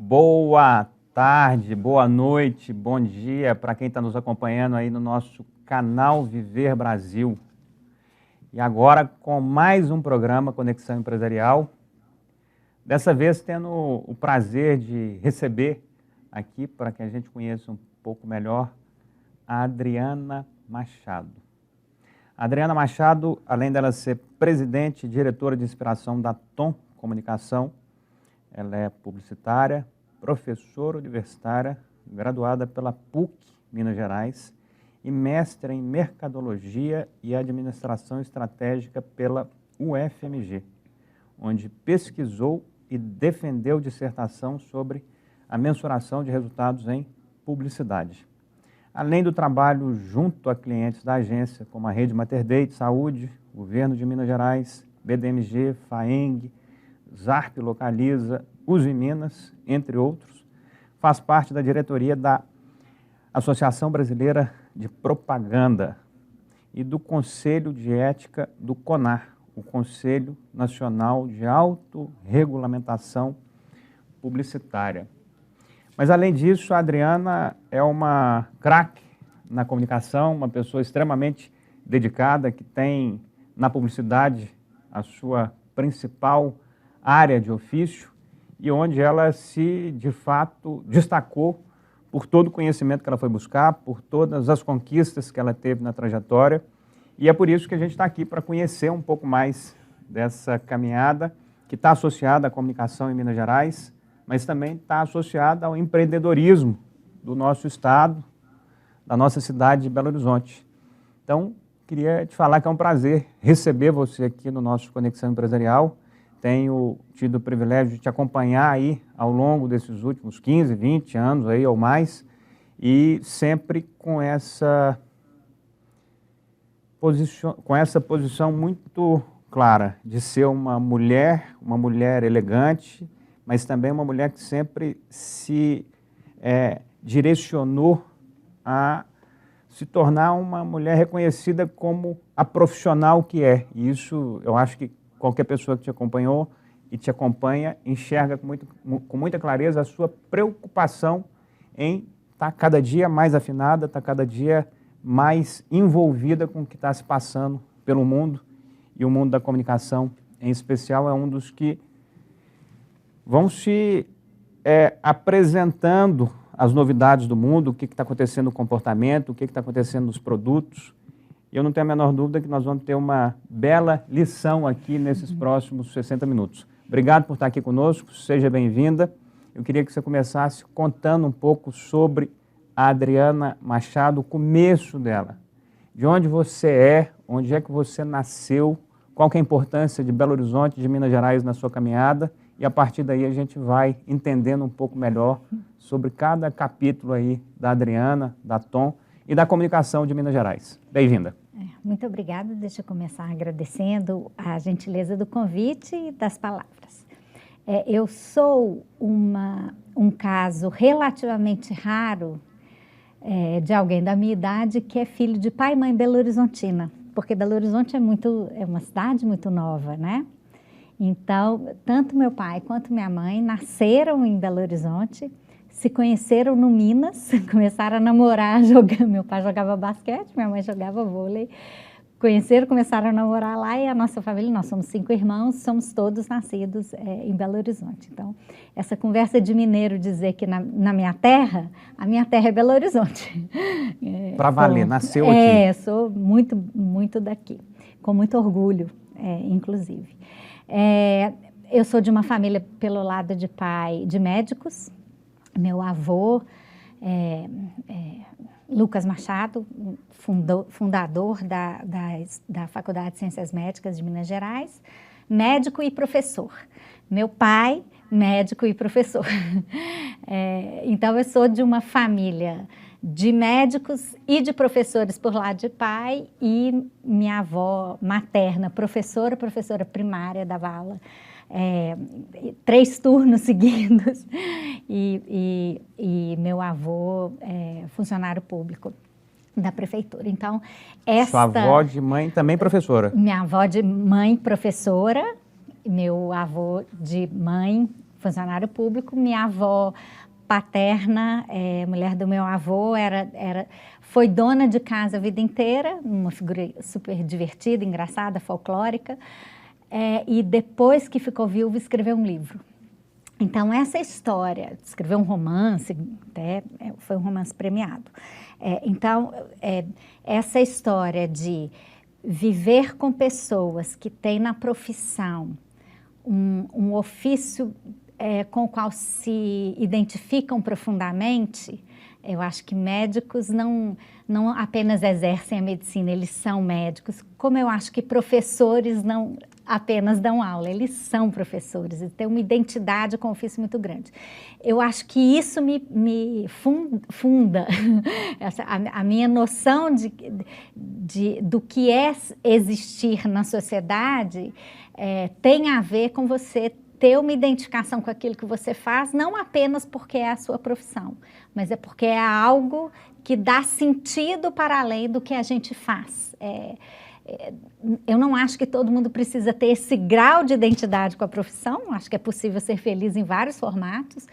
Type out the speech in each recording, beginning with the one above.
Boa tarde, boa noite, bom dia para quem está nos acompanhando aí no nosso canal Viver Brasil. E agora com mais um programa Conexão Empresarial, dessa vez tendo o prazer de receber aqui, para que a gente conheça um pouco melhor, a Adriana Machado. A Adriana Machado, além dela ser presidente e diretora de inspiração da Tom Comunicação, ela é publicitária, professora universitária, graduada pela PUC, Minas Gerais, e mestre em Mercadologia e Administração Estratégica pela UFMG, onde pesquisou e defendeu dissertação sobre a mensuração de resultados em publicidade. Além do trabalho junto a clientes da agência, como a Rede Mater Dei de Saúde, Governo de Minas Gerais, BDMG, FAENG, ZARP Localiza, Uzi Minas, entre outros, faz parte da diretoria da Associação Brasileira de Propaganda e do Conselho de Ética do CONAR, o Conselho Nacional de Autorregulamentação Publicitária. Mas, além disso, a Adriana é uma craque na comunicação, uma pessoa extremamente dedicada, que tem na publicidade a sua principal área de ofício e onde ela se, de fato, destacou por todo o conhecimento que ela foi buscar, por todas as conquistas que ela teve na trajetória. E é por isso que a gente está aqui para conhecer um pouco mais dessa caminhada que está associada à comunicação em Minas Gerais, mas também está associada ao empreendedorismo do nosso estado, da nossa cidade de Belo Horizonte. Então, queria te falar que é um prazer receber você aqui no nosso Conexão Empresarial. Tenho tido o privilégio de te acompanhar aí ao longo desses últimos 15, 20 anos aí ou mais, e sempre com essa posição muito clara de ser uma mulher elegante, mas também uma mulher que sempre se direcionou a se tornar uma mulher reconhecida como a profissional que é. E isso eu acho que qualquer pessoa que te acompanhou e te acompanha enxerga com muita clareza a sua preocupação em estar cada dia mais afinada, estar cada dia mais envolvida com o que está se passando pelo mundo, e o mundo da comunicação, em especial, é um dos que vão se apresentando as novidades do mundo, o que está acontecendo no comportamento, o que está acontecendo nos produtos. E eu não tenho a menor dúvida que nós vamos ter uma bela lição aqui nesses próximos 60 minutos. Obrigado por estar aqui conosco, seja bem-vinda. Eu queria que você começasse contando um pouco sobre a Adriana Machado, o começo dela. De onde você é, onde é que você nasceu, qual que é a importância de Belo Horizonte, de Minas Gerais na sua caminhada, e a partir daí a gente vai entendendo um pouco melhor sobre cada capítulo aí da Adriana, da Tom e da comunicação de Minas Gerais. Bem-vinda. Muito obrigada. Deixa eu começar agradecendo a gentileza do convite e das palavras. Eu sou um caso relativamente raro de alguém da minha idade que é filho de pai e mãe belo-horizontina, porque Belo Horizonte é uma cidade muito nova, né? Então, tanto meu pai quanto minha mãe nasceram em Belo Horizonte, se conheceram no Minas, começaram a namorar jogando. Meu pai jogava basquete, minha mãe jogava vôlei. Começaram a namorar lá, e a nossa família, nós somos 5 irmãos, somos todos nascidos em Belo Horizonte. Então, essa conversa de mineiro dizer que na minha terra, a minha terra é Belo Horizonte. Para valer, nasceu aqui. Sou muito, muito daqui, com muito orgulho, inclusive. Eu sou de uma família, pelo lado de pai, de médicos. Meu avô, Lucas Machado, fundador da Faculdade de Ciências Médicas de Minas Gerais, médico e professor. Meu pai, médico e professor. Então, eu sou de uma família de médicos e de professores por lado de pai, e minha avó materna, professora primária, dava aula 3 turnos seguidos, e meu avô funcionário público da prefeitura. Então, Sua avó de mãe também professora? Minha avó de mãe professora, meu avô de mãe funcionário público. Minha avó paterna, mulher do meu avô, foi dona de casa a vida inteira, uma figura super divertida, engraçada, folclórica, e depois que ficou viúva, escreveu um livro. Então, essa história, escreveu um romance, até foi um romance premiado. Então, essa história de viver com pessoas que têm na profissão um ofício com o qual se identificam profundamente, eu acho que médicos não apenas exercem a medicina, eles são médicos, como eu acho que professores não apenas dão aula, eles são professores e têm uma identidade com o ofício muito grande. Eu acho que isso me funda a minha noção do que é existir na sociedade, tem a ver com você ter uma identificação com aquilo que você faz, não apenas porque é a sua profissão, mas é porque é algo que dá sentido para além do que a gente faz. Eu não acho que todo mundo precisa ter esse grau de identidade com a profissão, acho que é possível ser feliz em vários formatos,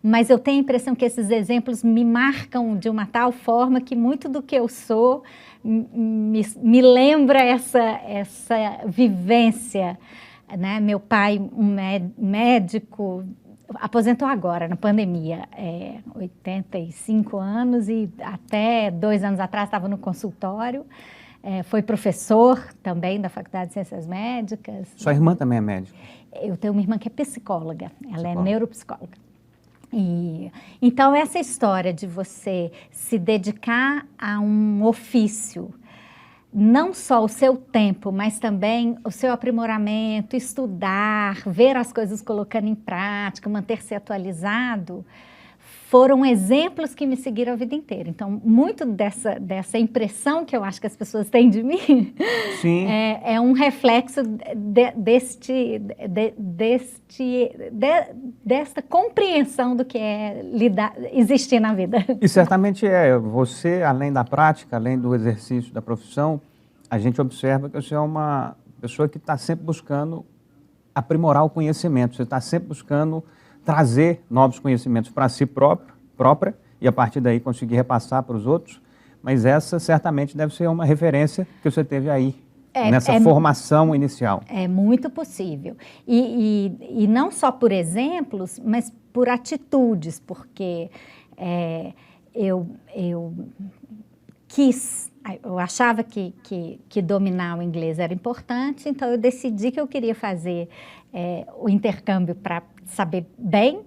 mas eu tenho a impressão que esses exemplos me marcam de uma tal forma que muito do que eu sou me lembra essa vivência, né? Meu pai, um médico, aposentou agora, na pandemia, 85 anos, e até 2 anos atrás estava no consultório. Foi professor também da Faculdade de Ciências Médicas. Sua irmã também é médica? Eu tenho uma irmã que é psicóloga, ela é neuropsicóloga. Então, essa história de você se dedicar a um ofício, não só o seu tempo, mas também o seu aprimoramento, estudar, ver as coisas colocando em prática, manter-se atualizado, foram exemplos que me seguiram a vida inteira. Então, muito dessa impressão que eu acho que as pessoas têm de mim é um reflexo desta compreensão do que é existir na vida. E certamente você, além da prática, além do exercício da profissão, a gente observa que você é uma pessoa que está sempre buscando aprimorar o conhecimento, você está sempre buscando trazer novos conhecimentos para si própria e a partir daí conseguir repassar para os outros, mas essa certamente deve ser uma referência que você teve aí, nessa formação inicial. É muito possível. E não só por exemplos, mas por atitudes, porque eu achava que dominar o inglês era importante, então eu decidi que eu queria fazer o intercâmbio para saber bem,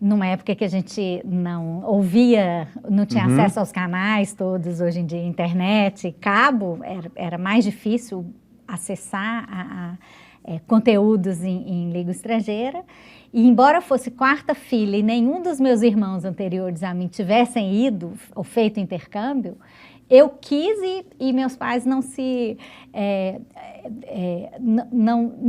numa época que a gente não ouvia, não tinha acesso aos canais todos, hoje em dia internet, cabo, era mais difícil acessar conteúdos em língua estrangeira. E embora fosse quarta filha e nenhum dos meus irmãos anteriores a mim tivessem ido ou feito intercâmbio, eu quis e meus pais não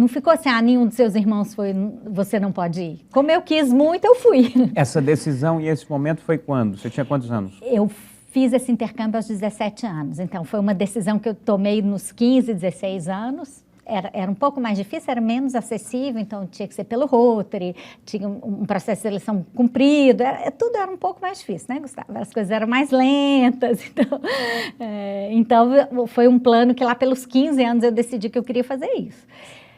ficou assim, nenhum dos seus irmãos foi, você não pode ir. Como eu quis muito, eu fui. Essa decisão e esse momento foi quando? Você tinha quantos anos? Eu fiz esse intercâmbio aos 17 anos, então foi uma decisão que eu tomei nos 15, 16 anos. Era um pouco mais difícil, era menos acessível, então tinha que ser pelo Rotary, tinha um processo de seleção cumprido, tudo era um pouco mais difícil, né, Gustavo? As coisas eram mais lentas, então foi um plano que lá pelos 15 anos eu decidi que eu queria fazer isso.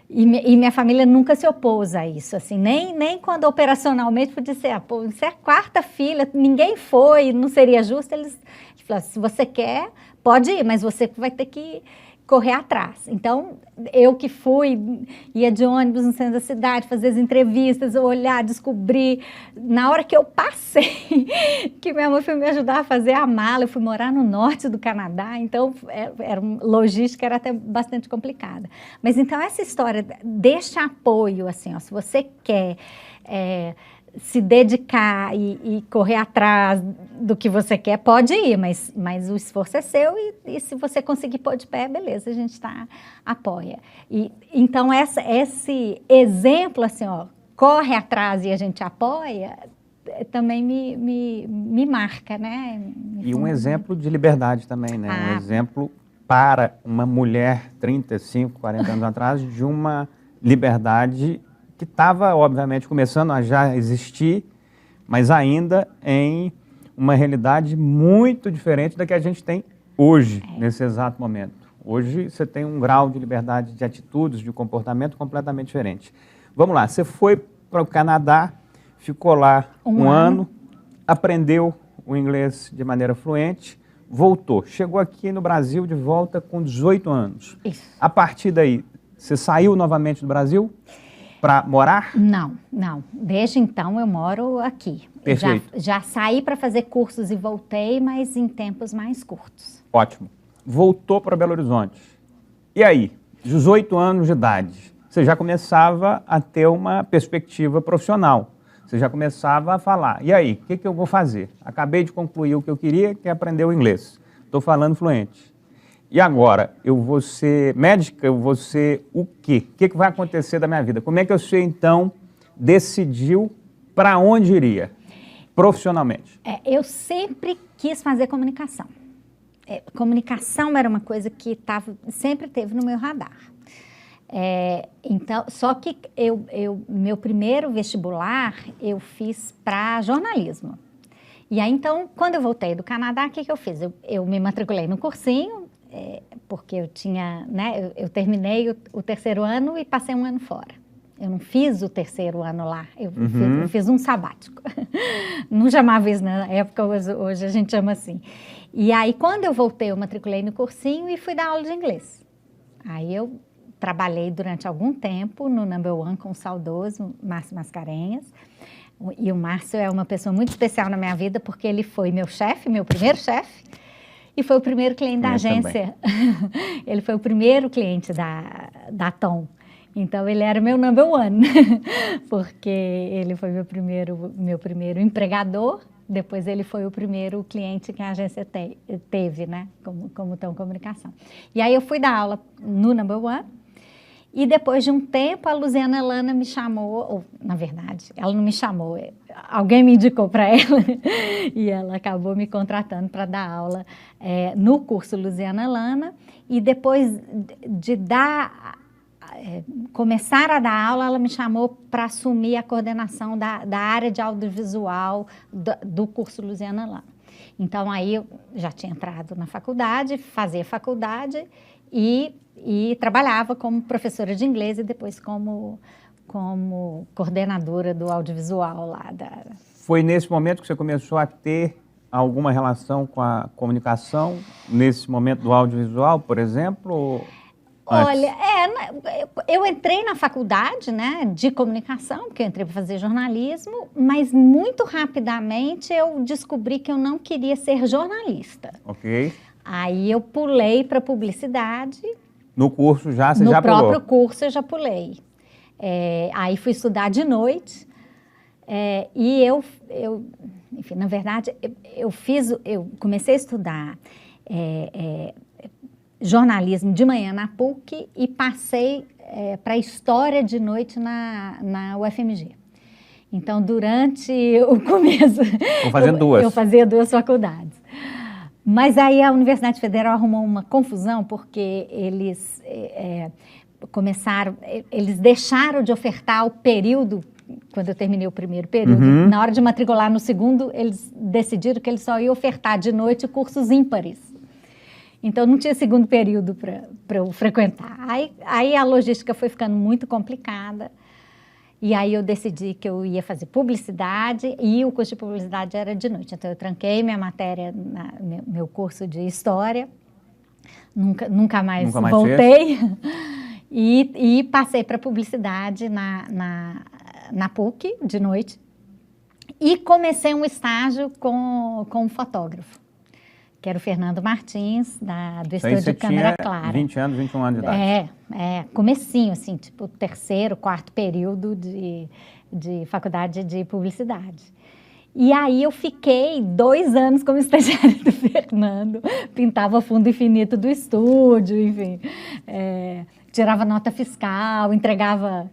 E minha família nunca se opôs a isso, assim, nem quando operacionalmente podia ser, você é a quarta filha, ninguém foi, não seria justo, eles falaram, se você quer, pode ir, mas você vai ter que correr atrás. Então, eu que fui, ia de ônibus no centro da cidade, fazer as entrevistas, olhar, descobrir. Na hora que eu passei, que minha mãe foi me ajudar a fazer a mala, eu fui morar no norte do Canadá, então logística era até bastante complicada. Mas então essa história deste apoio, assim, se você quer se dedicar e correr atrás do que você quer, pode ir, mas o esforço é seu e se você conseguir pôr de pé, beleza, a gente apoia. Então, esse exemplo, assim, corre atrás e a gente apoia, também me marca, né? E um exemplo de liberdade também, né? Um exemplo para uma mulher, 35, 40 anos atrás, de uma liberdade que estava, obviamente, começando a já existir, mas ainda em uma realidade muito diferente da que a gente tem hoje, nesse exato momento. Hoje você tem um grau de liberdade de atitudes, de comportamento completamente diferente. Vamos lá, você foi para o Canadá, ficou lá um ano, aprendeu o inglês de maneira fluente, voltou. Chegou aqui no Brasil de volta com 18 anos. Isso. A partir daí, você saiu novamente do Brasil para morar? Não. Desde então eu moro aqui. Perfeito. Já saí para fazer cursos e voltei, mas em tempos mais curtos. Ótimo. Voltou para Belo Horizonte. E aí, 18 anos de idade, você já começava a ter uma perspectiva profissional. Você já começava a falar, e aí, o que eu vou fazer? Acabei de concluir o que eu queria, que é aprender o inglês. Estou falando fluente. E agora, eu vou ser médica, eu vou ser o quê? O que vai acontecer da minha vida? Como é que você, então, decidiu para onde iria, profissionalmente? Eu sempre quis fazer comunicação. Comunicação era uma coisa que sempre teve no meu radar. Então, só que meu primeiro vestibular eu fiz para jornalismo. E aí, então, quando eu voltei do Canadá, o que eu fiz? Eu me matriculei no cursinho, porque eu tinha, né, eu terminei o terceiro ano e passei um ano fora. Eu não fiz o terceiro ano lá, eu fiz um sabático. Não chamava isso na época, hoje a gente chama assim. E aí, quando eu voltei, eu matriculei no cursinho e fui dar aula de inglês. Aí eu trabalhei durante algum tempo no Number One com o saudoso Márcio Mascarenhas. E o Márcio é uma pessoa muito especial na minha vida, porque ele foi meu chefe, meu primeiro chefe, e foi o primeiro cliente da agência. Ele foi o primeiro cliente da Tom. Então, ele era meu Number One, porque ele foi meu primeiro empregador, depois ele foi o primeiro cliente que a agência teve, né, como Tom Comunicação. E aí eu fui dar aula no Number One, e depois de um tempo a Luziana Lana me chamou, ou na verdade, ela não me chamou, alguém me indicou para ela, e ela acabou me contratando para dar aula no curso Luziana Lana, e depois de começar a dar aula, ela me chamou para assumir a coordenação da área de audiovisual do curso Luziana Lana. Então, aí eu já tinha entrado na faculdade, fazia faculdade e trabalhava como professora de inglês e depois como coordenadora do audiovisual lá. Foi nesse momento que você começou a ter alguma relação com a comunicação, nesse momento do audiovisual, por exemplo? Olha, eu entrei na faculdade, né, de comunicação, porque eu entrei para fazer jornalismo, mas muito rapidamente eu descobri que eu não queria ser jornalista. Ok. Aí eu pulei para publicidade. No curso já, você já pulou? No próprio curso eu já pulei. Aí fui estudar de noite e enfim, na verdade, eu comecei a estudar jornalismo de manhã na PUC e passei para História de noite na UFMG. Então, durante o começo... Vou fazendo duas. Eu fazia duas faculdades. Mas aí a Universidade Federal arrumou uma confusão porque eles eles deixaram de ofertar o período, quando eu terminei o primeiro período. Na hora de matricular no segundo, eles decidiram que eles só iam ofertar de noite cursos ímpares. Então, não tinha segundo período para eu frequentar. Aí a logística foi ficando muito complicada. E aí eu decidi que eu ia fazer publicidade e o curso de publicidade era de noite. Então, eu tranquei minha matéria, meu curso de história. Nunca mais voltei. E passei para publicidade na PUC, de noite. E comecei um estágio com um fotógrafo, que era o Fernando Martins, do Estúdio Câmera Clara. 20 anos, 21 anos de idade. Comecinho, assim, tipo terceiro, quarto período de faculdade de publicidade. E aí eu fiquei 2 anos como estagiária do Fernando, pintava fundo infinito do estúdio, enfim, tirava nota fiscal, entregava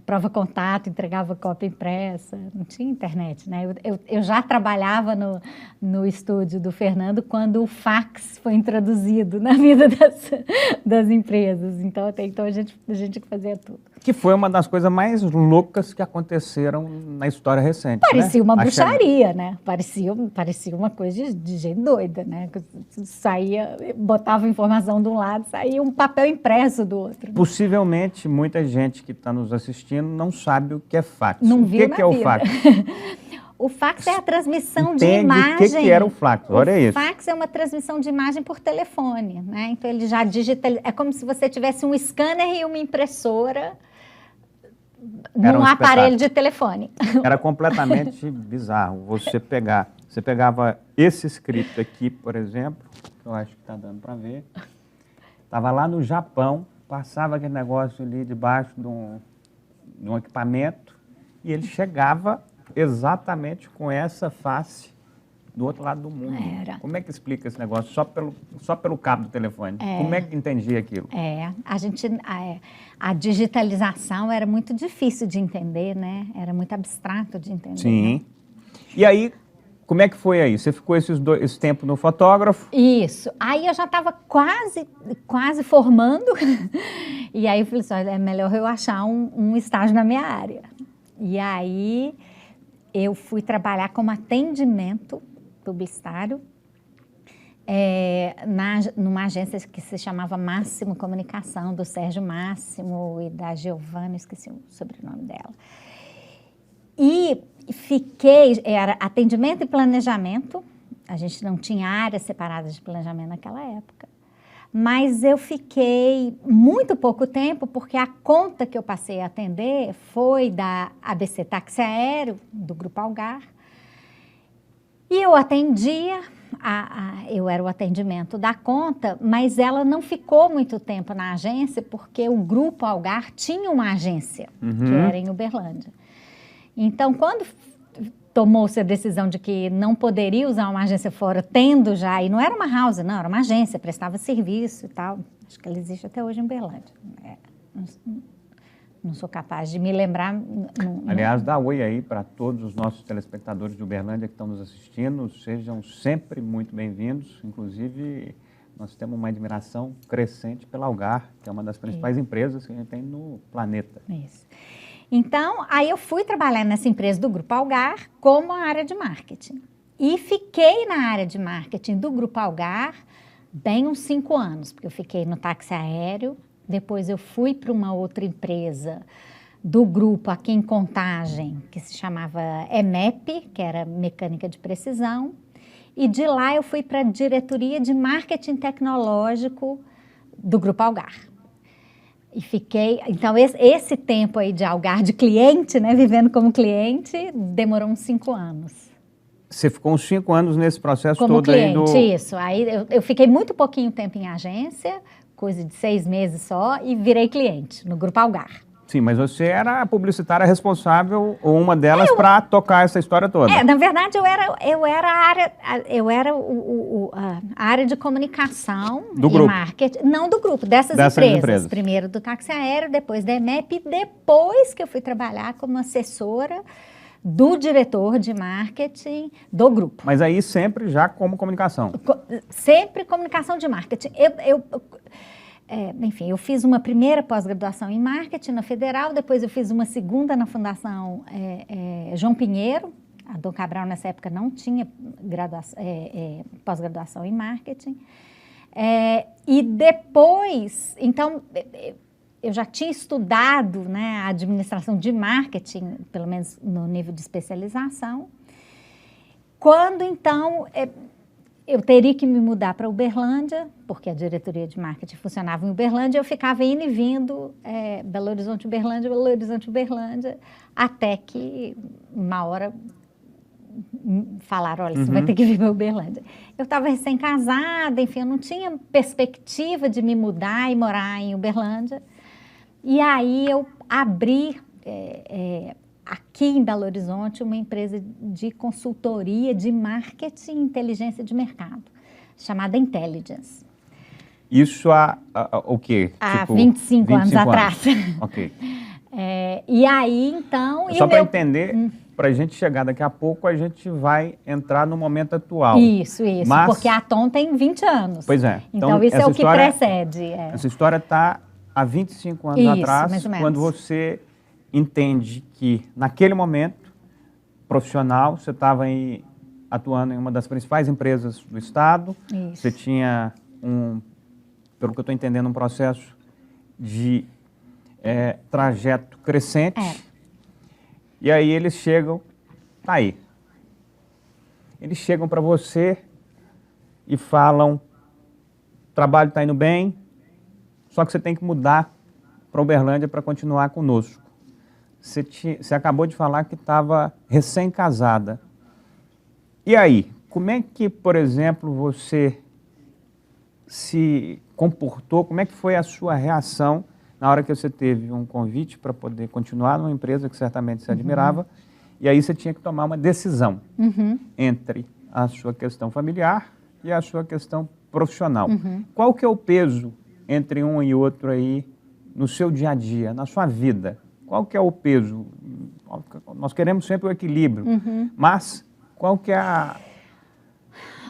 prova contato, entregava cópia impressa, não tinha internet, né? Eu já trabalhava no estúdio do Fernando quando o fax foi introduzido na vida das empresas, então até então a gente fazia tudo. Que foi uma das coisas mais loucas que aconteceram na história recente. Parecia, né, uma A bruxaria, né? Parecia uma coisa de gente doida, né? Saía, botava informação de um lado, saía um papel impresso do outro. Possivelmente, muita gente que está nos assistindo não sabe o que é fax. Não viu o que é o fax? O fax é a transmissão de Entende imagem. O que era o fax? Olha isso. O fax é uma transmissão de imagem por telefone, né? Então ele já digitaliza. É como se você tivesse um scanner e uma impressora num aparelho de telefone. Era completamente bizarro. Você pegava esse escrito aqui, por exemplo, que eu acho que está dando para ver. Estava lá no Japão, passava aquele negócio ali debaixo de um equipamento e ele chegava exatamente com essa face do outro lado do mundo. Como é que explica esse negócio? Só pelo cabo do telefone. Como é que entendia aquilo? A digitalização era muito difícil de entender, né? Era muito abstrato de entender. Sim. Né? E aí, como é que foi aí? Você ficou esse tempo no fotógrafo? Isso. Aí eu já estava quase formando. E aí eu falei assim, é melhor eu achar um estágio na minha área. E aí eu fui trabalhar como atendimento publicitário numa agência que se chamava Máximo Comunicação, do Sérgio Máximo e da Giovana, esqueci o sobrenome dela. E era atendimento e planejamento, a gente não tinha áreas separadas de planejamento naquela época, mas eu fiquei muito pouco tempo, porque a conta que eu passei a atender foi da ABC Táxi Aéreo, do Grupo Algar, e eu atendia, eu era o atendimento da conta, mas ela não ficou muito tempo na agência, porque o Grupo Algar tinha uma agência, que era em Uberlândia. Então, quando tomou-se a decisão de que não poderia usar uma agência fora, tendo já, e não era uma house, não, era uma agência, prestava serviço e tal, acho que ela existe até hoje em Uberlândia. Não sou capaz de me lembrar. Aliás, dá oi aí para todos os nossos telespectadores de Uberlândia que estão nos assistindo. Sejam sempre muito bem-vindos. Inclusive, nós temos uma admiração crescente pela Algar, que é uma das principais empresas que a gente tem no planeta. Isso. Então, aí eu fui trabalhar nessa empresa do Grupo Algar como a área de marketing. E fiquei na área de marketing do Grupo Algar bem uns 5 anos, porque eu fiquei no táxi aéreo. Depois eu fui para uma outra empresa do grupo aqui em Contagem, que se chamava EMEP, que era Mecânica de Precisão. E de lá eu fui para a diretoria de marketing tecnológico do Grupo Algar. E fiquei, então esse tempo aí de Algar, de cliente, né, vivendo como cliente, demorou uns 5 anos. Você ficou uns 5 anos nesse processo como todo cliente, aí isso. Aí eu fiquei muito pouquinho tempo em agência, coisa de 6 meses só, e virei cliente no Grupo Algar. Sim, mas você era a publicitária responsável, ou uma delas, para tocar essa história toda. Na verdade, eu era a área de comunicação do e grupo. Marketing. Não do grupo, dessas empresas. Primeiro do táxi aéreo, depois da EMEP, e depois que eu fui trabalhar como assessora do diretor de marketing do grupo. Mas aí sempre já como comunicação. Sempre comunicação de marketing. Enfim, eu fiz uma primeira pós-graduação em marketing na Federal, depois eu fiz uma segunda na Fundação João Pinheiro. A Dom Cabral, nessa época, não tinha pós-graduação em marketing. E depois, então, eu já tinha estudado, né, a administração de marketing, pelo menos no nível de especialização. Quando, então, eu teria que me mudar para Uberlândia, porque a diretoria de marketing funcionava em Uberlândia, eu ficava indo e vindo, Belo Horizonte, Uberlândia, até que uma hora falaram, olha, você vai ter que vir para Uberlândia. Eu estava recém-casada, enfim, eu não tinha perspectiva de me mudar e morar em Uberlândia. E aí eu abri aqui em Belo Horizonte uma empresa de consultoria de marketing e inteligência de mercado, chamada Intelligence. Isso há o quê? Há 25 anos atrás. Ok. E aí, então... Só para entender, para a gente chegar daqui a pouco, a gente vai entrar no momento atual. Isso, porque a Tom tem 20 anos. Pois é. Então isso é o que precede. Essa história está há 25 anos Isso, atrás, mais ou menos. quando você entende que, naquele momento profissional, você estava atuando em uma das principais empresas do Estado, Isso. você tinha, pelo que eu estou entendendo, um processo de trajeto crescente, e aí eles chegam, tá aí, eles chegam para você e falam, o trabalho está indo bem, só que você tem que mudar para Uberlândia para continuar conosco. Você acabou de falar que estava recém-casada. E aí, como é que, por exemplo, você se comportou, como é que foi a sua reação na hora que você teve um convite para poder continuar numa empresa que certamente você admirava, e aí você tinha que tomar uma decisão entre a sua questão familiar e a sua questão profissional. Qual que é o peso entre um e outro aí no seu dia a dia, na sua vida? Qual que é o peso? Nós queremos sempre o equilíbrio, mas qual que é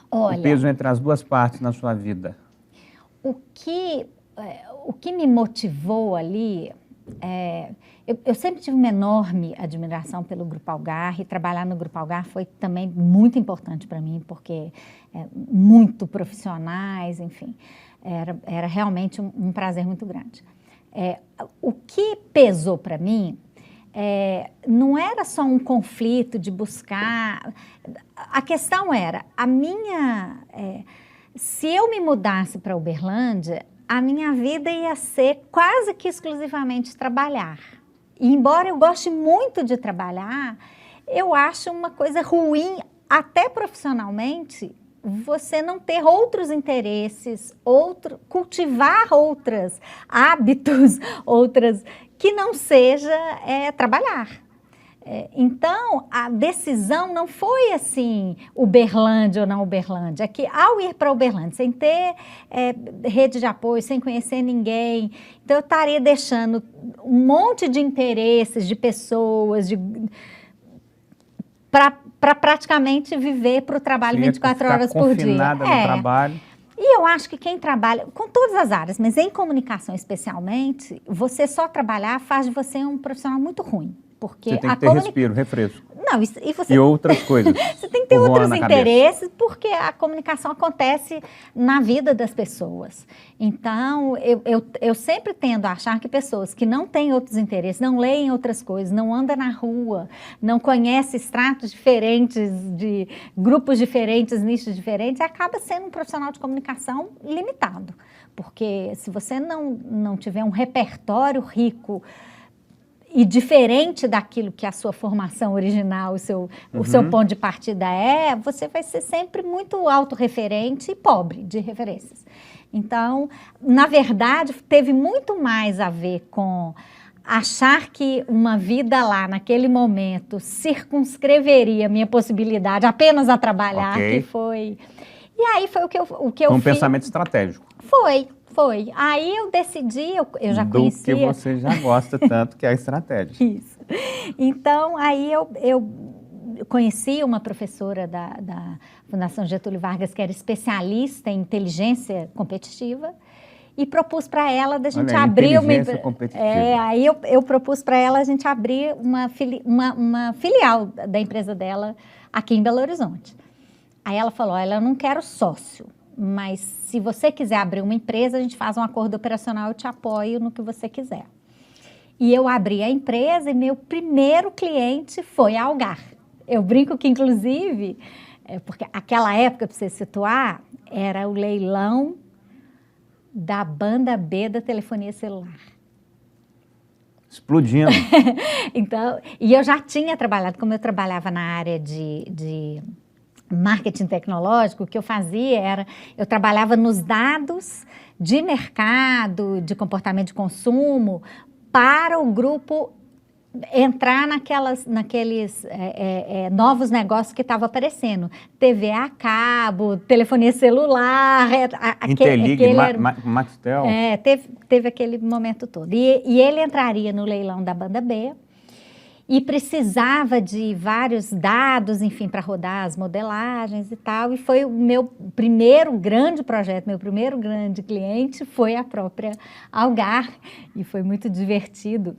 o peso entre as duas partes na sua vida? O que me motivou ali, eu sempre tive uma enorme admiração pelo Grupo Algar, e trabalhar no Grupo Algar foi também muito importante para mim, porque muito profissionais, enfim, era realmente um prazer muito grande. O que pesou para mim não era só um conflito de buscar, a questão era, se eu me mudasse para Uberlândia, a minha vida ia ser quase que exclusivamente trabalhar. E embora eu goste muito de trabalhar, eu acho uma coisa ruim, até profissionalmente, você não ter outros interesses, cultivar outros hábitos, que não seja trabalhar. Então, a decisão não foi assim, Uberlândia ou não Uberlândia, é que ao ir para Uberlândia, sem ter rede de apoio, sem conhecer ninguém, então eu estaria deixando um monte de interesses, de pessoas, para praticamente viver para o trabalho 24 horas por dia. Confinada no trabalho. E eu acho que quem trabalha, com todas as áreas, mas em comunicação especialmente, você só trabalhar faz de você um profissional muito ruim. Porque você tem que ter respiro, refresco. Não, e outras coisas. Você tem que ter outros interesses, porque a comunicação acontece na vida das pessoas. Então, eu sempre tendo a achar que pessoas que não têm outros interesses, não leem outras coisas, não andam na rua, não conhecem estratos diferentes, de grupos diferentes, nichos diferentes, acaba sendo um profissional de comunicação limitado. Porque se você não tiver um repertório rico e diferente daquilo que a sua formação original, o seu ponto de partida você vai ser sempre muito autorreferente e pobre de referências. Então, na verdade, teve muito mais a ver com achar que uma vida lá, naquele momento, circunscreveria minha possibilidade apenas a trabalhar, que foi... E aí foi o que eu fiz. Um pensamento estratégico. Foi. Aí eu decidi, eu já conhecia... Do que você já gosta tanto, que é a estratégia. Isso. Então, aí eu conheci uma professora da Fundação Getúlio Vargas, que era especialista em inteligência competitiva, e propus para ela da gente abrir uma... Aí eu propus para ela a gente abrir uma filial da empresa dela aqui em Belo Horizonte. Aí ela falou, olha, eu não quero sócio, mas se você quiser abrir uma empresa, a gente faz um acordo operacional, eu te apoio no que você quiser. E eu abri a empresa e meu primeiro cliente foi a Algar. Eu brinco que, inclusive, porque aquela época, para você situar, era o leilão da banda B da telefonia celular. Explodindo. Então, e eu já tinha trabalhado, como eu trabalhava na área de marketing tecnológico, o que eu fazia era, eu trabalhava nos dados de mercado, de comportamento de consumo, para o grupo entrar naqueles novos negócios que estavam aparecendo. TV a cabo, telefonia celular, Interlig, Maxtel. Teve aquele momento todo. E ele entraria no leilão da banda B. e precisava de vários dados, enfim, para rodar as modelagens e tal, e foi o meu primeiro grande projeto, meu primeiro grande cliente foi a própria Algar, e foi muito divertido,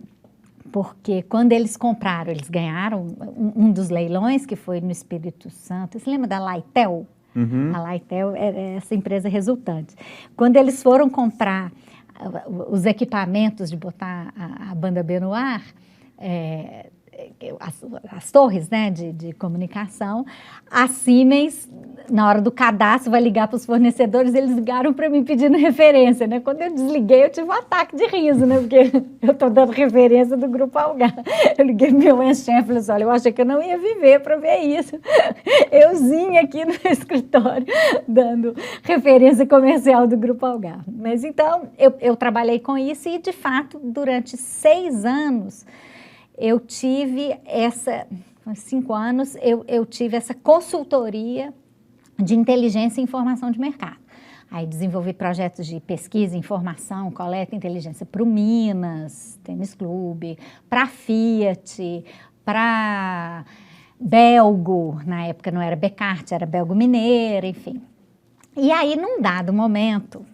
porque quando eles compraram, eles ganharam um dos leilões, que foi no Espírito Santo. Você lembra da Laitel? Uhum. A Laitel era essa empresa resultante. Quando eles foram comprar os equipamentos de botar a banda B no ar, as torres, né, de comunicação, a Siemens, na hora do cadastro, vai ligar para os fornecedores, eles ligaram para mim pedindo referência, né? Quando eu desliguei, eu tive um ataque de riso, né? Porque eu estou dando referência do Grupo Algar. Eu liguei para o meu ex-chefe e falei assim, olha, eu achei que eu não ia viver para ver isso. Euzinha aqui no escritório, dando referência comercial do Grupo Algar. Mas então, eu trabalhei com isso e, de fato, durante 6 anos, eu tive 5 anos, eu tive essa consultoria de inteligência e informação de mercado. Aí desenvolvi projetos de pesquisa, informação, coleta, inteligência para o Minas, Tênis Clube, para a Fiat, para Belgo, na época não era Becarte, era Belgo Mineira, enfim. E aí, num dado momento,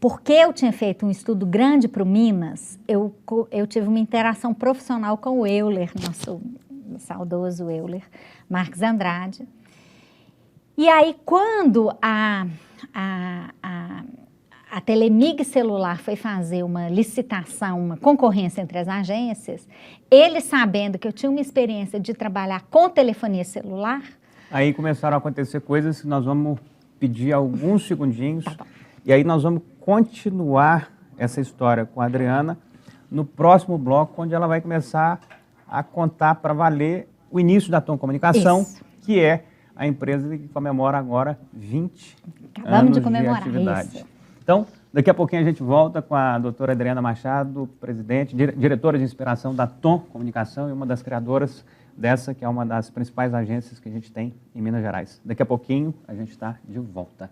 porque eu tinha feito um estudo grande para o Minas, eu tive uma interação profissional com o Euler, nosso saudoso Euler Marques Andrade. E aí, quando a Telemig Celular foi fazer uma licitação, uma concorrência entre as agências, ele sabendo que eu tinha uma experiência de trabalhar com telefonia celular... Aí começaram a acontecer coisas que nós vamos pedir alguns segundinhos. Tá bom. E aí nós vamos continuar essa história com a Adriana no próximo bloco, onde ela vai começar a contar para valer o início da Tom Comunicação, Isso. que é a empresa que comemora agora 20 Acabamos anos de comemorar, atividade. isso. Então, daqui a pouquinho a gente volta com a doutora Adriana Machado, presidente, diretora de inspiração da Tom Comunicação e uma das criadoras dessa, que é uma das principais agências que a gente tem em Minas Gerais. Daqui a pouquinho a gente está de volta.